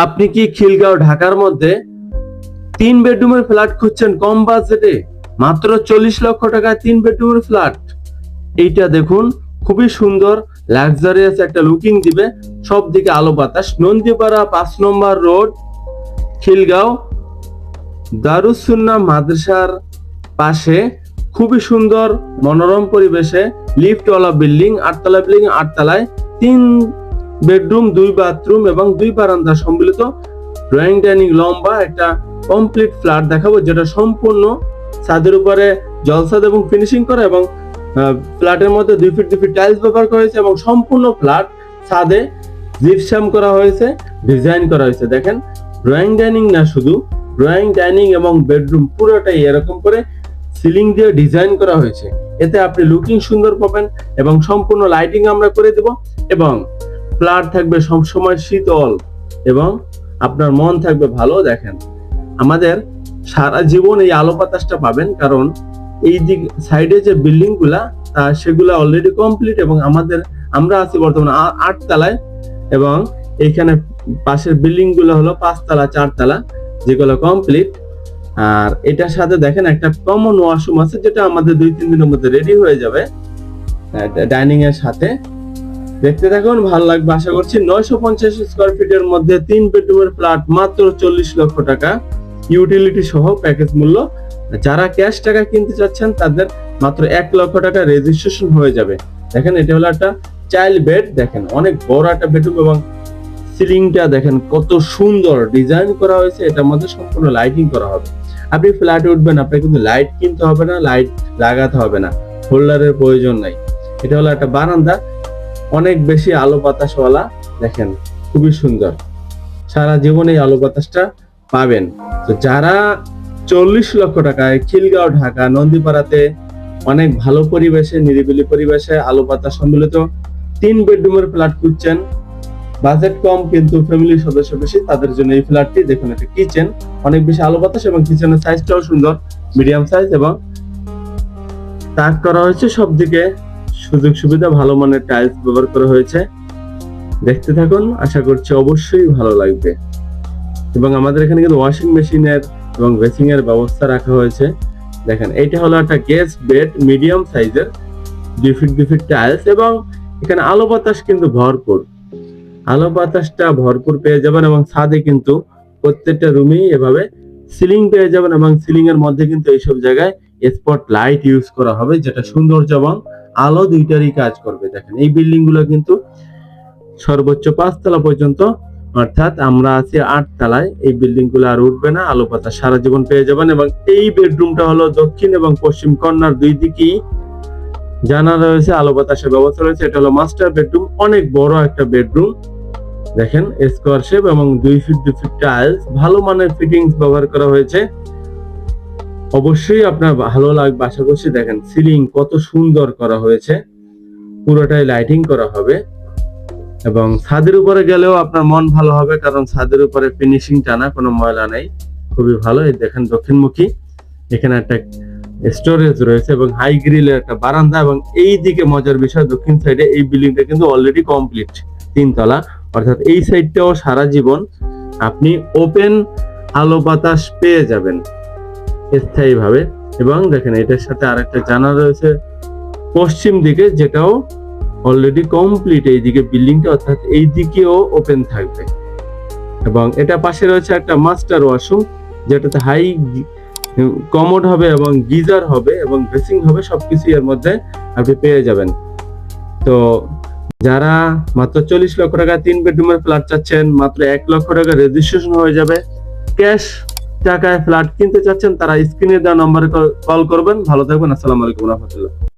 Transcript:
আপনি কি খিলগাঁও ঢাকার মধ্যে 3 বেডরুমের ফ্ল্যাট খুঁজছেন কম বাজেটে? মাত্র 40 লক্ষ টাকায় 3 বেডরুমের ফ্ল্যাট। এইটা দেখুন, খুবই সুন্দর লাক্সারিয়াস একটা লুকিং দিবে, সব দিকে আলো বাতাস। নন্দীপাড়া 5 নম্বর রোড, খিলগাঁও, দারুস সুন্নাহ মাদ্রাসার পাশে খুবই সুন্দর মনোরম পরিবেশে লিফটওয়ালা বিল্ডিং, 8তলা বিল্ডিং, 8তলায় 3 বেডরুম, 2 বাথরুম এবং 2 বারান্দা সম্মিলিত ড্রয়িং ডাইনিং লম্বা একটা কমপ্লিট ফ্ল্যাট দেখাবো, যেটা সম্পূর্ণ ছাদের উপরে জলসাদ এবং ফিনিশিং করা এবং ফ্ল্যাটের মধ্যে 2 ফিট 2 ফিট টাইলস ব্যবহার করা হয়েছে এবং সম্পূর্ণ ফ্ল্যাট ছাদে জিপসাম করা হয়েছে, ডিজাইন করা হয়েছে। দেখেন, ড্রয়িং ডাইনিং না, শুধু ড্রয়িং ডাইনিং এবং বেডরুম পুরোটাই এরকম করে সিলিং দিয়ে ডিজাইন করা হয়েছে। এতে আপনি লুকিং সুন্দর পাবেন এবং সম্পূর্ণ লাইটিং আমরা করে দেব এবং ফ্ল্যাট থাকবে সবসময় শীতল এবং আপনার মন থাকবে ভালো। দেখেন, আমাদের সারা জীবন এই আলো বাতাসটা পাবেন, কারণ এই দিক সাইডে যে বিল্ডিং গুলা সেগুলা অলরেডি কমপ্লিট এবং আমরা আছি বর্তমানে 8তলায় এবং এইখানে পাশের বিল্ডিং গুলো হলো 5তলা 4তলা, যেগুলো কমপ্লিট। আর এটার সাথে দেখেন একটা কমন ওয়াশরুম আছে, যেটা আমাদের 2-3 দিনের মধ্যে রেডি হয়ে যাবে ডাইনিং এর সাথে। দেখতে থাকুন, ভালো লাগবে আশা করছি। 950 স্কয়ার ফিটের মধ্যে 3 বেডরুমের ফ্ল্যাট মাত্র 40 লক্ষ টাকা, ইউটিলিটি সহ প্যাকেজ মূল্য। যারা ক্যাশ টাকা কিনতে চাচ্ছেন তাদের মাত্র 1 লক্ষ টাকা রেজিস্ট্রেশন হয়ে যাবে। দেখেন, এটা হলো একটা চাইল্ড বেড। দেখেন, অনেক বড় একটা বেডরুম এবং সিলিংটা দেখেন কত সুন্দর ডিজাইন করা হয়েছে। এটার মধ্যে সম্পূর্ণ লাইটিং করা হবে। আপনি ফ্ল্যাটে উঠবেন, আপনার কিন্তু লাইট কিনতে হবে না, লাইট লাগাতে হবে না, হোল্ডারের প্রয়োজন নাই। এটা হলো একটা বারান্দা, অনেক বেশি আলো বাতাসওয়ালা। দেখেন, খুবই সুন্দর, সারা জীবন এই আলো বাতাসটা পাবেন। তো যারা 40 লক্ষ টাকায় খিলগাঁও ঢাকা নন্দীপাড়াতে অনেক ভালো পরিবেশে, নিরিবিলি পরিবেশে, আলো বাতাস সম্মিলিত 3 বেডরুমের ফ্ল্যাট খুঁজছেন, বাজেট কম কিন্তু ফ্যামিলির সদস্য বেশি, তাদের জন্য এই ফ্ল্যাটটি দেখুন। একটা কিচেন, অনেক বেশি আলো বাতাস এবং কিচেনের সাইজটাও সুন্দর, মিডিয়াম সাইজ এবং তাক করা হয়েছে সব দিকে, সুযোগ সুবিধা, ভালো মানের টাইলস ব্যবহার করা হয়েছে। দেখতে থাকুন, আশা করছি অবশ্যই ভালো লাগবে। এবং আমাদের এখানে কিন্তু ওয়াশিং মেশিনের এবং বেসিং এর ব্যবস্থা রাখা হয়েছে। দেখেন, এইটা হলো একটা গেস্ট বেড, মিডিয়াম সাইজের, 2 ফিট 2 ফিট টাইলস এবং এখানে আলো বাতাস কিন্তু ভরপুর, আলো বাতাসটা ভরপুর পেয়ে যাবেন এবং ছাদে কিন্তু প্রত্যেকটা রুমেই এভাবে সিলিং পেয়ে যাবেন এবং সিলিং এর মধ্যে কিন্তু এইসব জায়গায় স্পট লাইট ইউজ করা হবে, যেটা সৌন্দর্য এবং আলো দুইটারই কাজ করবে। দেখেন, এই বিল্ডিং গুলো কিন্তু সর্বোচ্চ 5তলা পর্যন্ত, অর্থাৎ আমরা আছি 8তলায়। এই বিল্ডিং গুলো আর উঠবে না, আলো বাতাস সারা জীবন পেয়ে যাবেন। এবং এই বেডরুমটা হলো দক্ষিণ এবং পশ্চিম কর্নার, দুই দিকেই জানা রয়েছে, আলো বাতাসের ব্যবস্থা রয়েছে। এটা হলো মাস্টার বেডরুম, অনেক বড় একটা বেডরুম। দেখেন, স্কয়ার শেপ এবং 2 ফিট 2 ফিট টাইলস, ভালো মানের ফিটিংস ব্যবহার করা হয়েছে। অবশ্যই আপনার ভালো লাগবে আশা করছি। দেখেন, সিলিং কত সুন্দর করা হয়েছে, পুরোটাই লাইটিং করা হবে এবং ছাদের উপরে গেলেও আপনার মন ভালো হবে, কারণ ছাদের উপরে ফিনিশিং টানা, কোনো ময়লা নেই, খুবই ভালো। এই দেখেন, দক্ষিণমুখী, এখানে একটা স্টোরেজ রয়েছে এবং হাই গ্রিলের একটা বারান্দা। এবং এই দিকে মজার বিষয়, দক্ষিণ সাইডে এই বিল্ডিংটা কিন্তু অলরেডি কমপ্লিট, 3তলা, অর্থাৎ এই সাইডটাও সারা জীবন আপনি ওপেন আলো বাতাস পেয়ে যাবেন স্থায়ী ভাবে। এবং দেখেন, এটার সাথে আরেকটা জানালা রয়েছে পশ্চিম দিকে, যেটাও অলরেডি কমপ্লিট। এই দিকে বিল্ডিংটা, অর্থাৎ এই দিকেও ওপেন থাকবে। এবং এটা পাশে রয়েছে একটা মাস্টার ওয়াশরুম, যেটাতে হাই কমোড হবে এবং গিজার হবে এবং ড্রেসিং হবে, সবকিছু এর মধ্যে আপনি পেয়ে যাবেন। তো যারা মাত্র 40 লক্ষ টাকা 3 বেডরুমের ফ্ল্যাট চাচ্ছেন, মাত্র 1 লক্ষ টাকা রেজিস্ট্রেশন হয়ে যাবে। ক্যাশ টাকায় ফ্ল্যাট কিনতে চাচ্ছেন, তারা স্ক্রিনে দেওয়া নম্বরে কল করবেন। ভালো থাকবেন, আসসালামু আলাইকুম রহমতুল্লাহ।